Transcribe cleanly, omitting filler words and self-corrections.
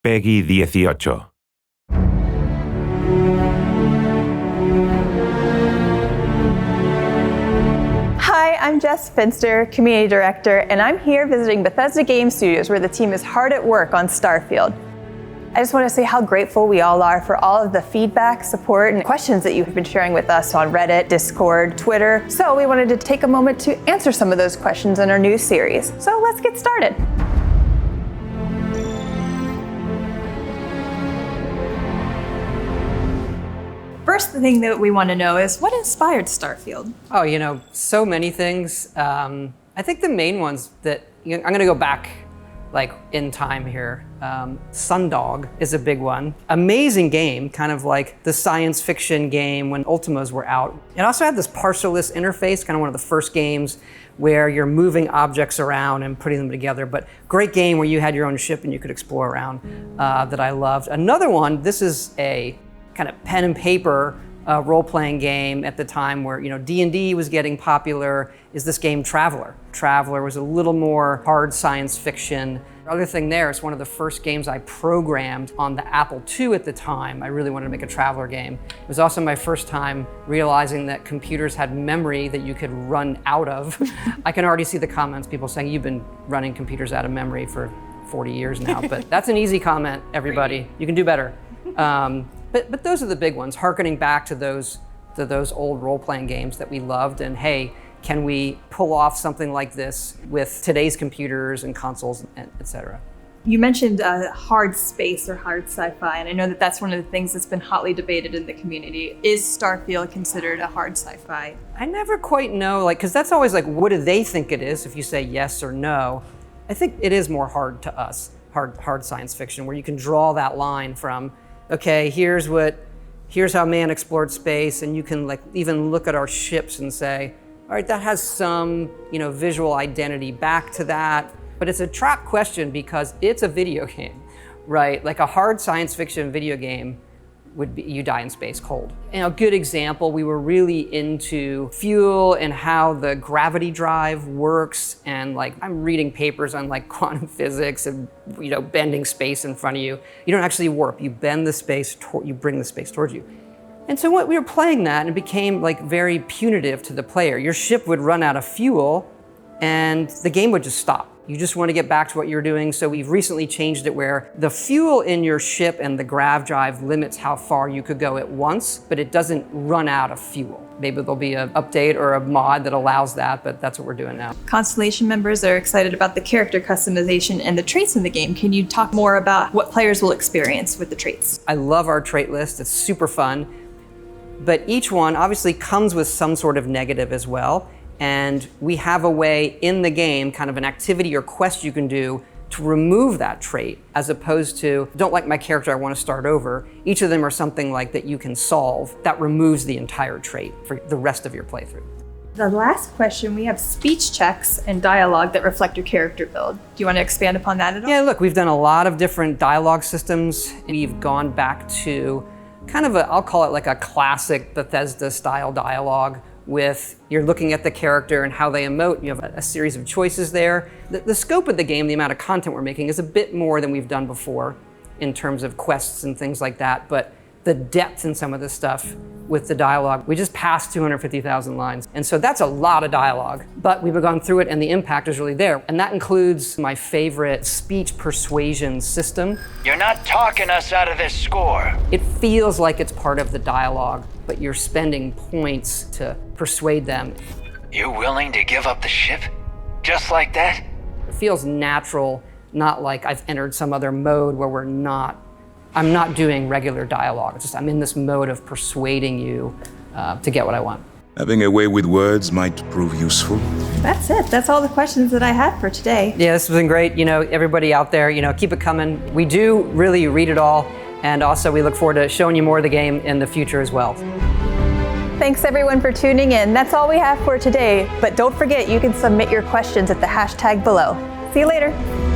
Peggy 18. Hi, I'm Jess Finster, Community Director, and I'm here visiting Bethesda Game Studios where the team is hard at work on Starfield. I just want to say how grateful we all are for all of the feedback, support, and questions that you've been sharing with us on Reddit, Discord, Twitter. So we wanted to take a moment to answer some of those questions in our new series. So let's get started. First thing that we want to know is what inspired Starfield? Oh, so many things. I think the main ones that, I'm going to go back like in time here. Sundog is a big one. Amazing game, kind of like the science fiction game when Ultimas were out. It also had this parcelless interface, kind of one of the first games where you're moving objects around and putting them together, but great game where you had your own ship and you could explore around that I loved. Another one, this is a kind of pen and paper role-playing game at the time where D&D was getting popular, is this game Traveler. Traveler was a little more hard science fiction. The other thing there, it's one of the first games I programmed on the Apple II at the time. I really wanted to make a Traveler game. It was also my first time realizing that computers had memory that you could run out of. I can already see the comments, people saying, you've been running computers out of memory for 40 years now, but that's an easy comment, everybody. You can do better. But those are the big ones, hearkening back to those old role-playing games that we loved, and hey, can we pull off something like this with today's computers and consoles, et cetera? You mentioned hard space or hard sci-fi, and I know that that's one of the things that's been hotly debated in the community. Is Starfield considered a hard sci-fi? I never quite know, because that's always what do they think it is if you say yes or no. I think it is more hard to us, hard science fiction, where you can draw that line from, okay, here's how man explored space, and you can even look at our ships and say, all right, that has some visual identity back to that. But it's a trap question because it's a video game, right? Like a hard science fiction video game would be you die in space cold. And a good example, we were really into fuel and how the gravity drive works, and I'm reading papers on quantum physics and bending space in front of you. You don't actually warp, you bend the space, you bring the space towards you. And so we were playing that, and it became very punitive to the player. Your ship would run out of fuel and the game would just stop. You just want to get back to what you're doing. So we've recently changed it where the fuel in your ship and the grav drive limits how far you could go at once, but it doesn't run out of fuel. Maybe there'll be an update or a mod that allows that, but that's what we're doing now. Constellation members are excited about the character customization and the traits in the game. Can you talk more about what players will experience with the traits? I love our trait list. It's super fun. But each one obviously comes with some sort of negative as well. And we have a way in the game, kind of an activity or quest you can do to remove that trait, as opposed to, don't like my character, I want to start over. Each of them are something that you can solve that removes the entire trait for the rest of your playthrough. The last question, we have speech checks and dialogue that reflect your character build. Do you want to expand upon that at all? Yeah, look, we've done a lot of different dialogue systems. We've gone back to kind of I'll call it a classic Bethesda style dialogue with you're looking at the character and how they emote. You have a series of choices there. The scope of the game, the amount of content we're making is a bit more than we've done before in terms of quests and things like that, but the depth in some of the stuff with the dialogue, we just passed 250,000 lines. And so that's a lot of dialogue, but we've gone through it and the impact is really there. And that includes my favorite speech persuasion system. You're not talking us out of this score. It feels like it's part of the dialogue, but you're spending points to persuade them. You willing to give up the ship? Just like that? It feels natural, not like I've entered some other mode where I'm not doing regular dialogue. It's just I'm in this mode of persuading you to get what I want. Having a way with words might prove useful. That's it. That's all the questions that I had for today. Yeah, this has been great. Everybody out there, keep it coming. We do really read it all. And also we look forward to showing you more of the game in the future as well. Thanks everyone for tuning in. That's all we have for today. But don't forget, you can submit your questions at the hashtag below. See you later.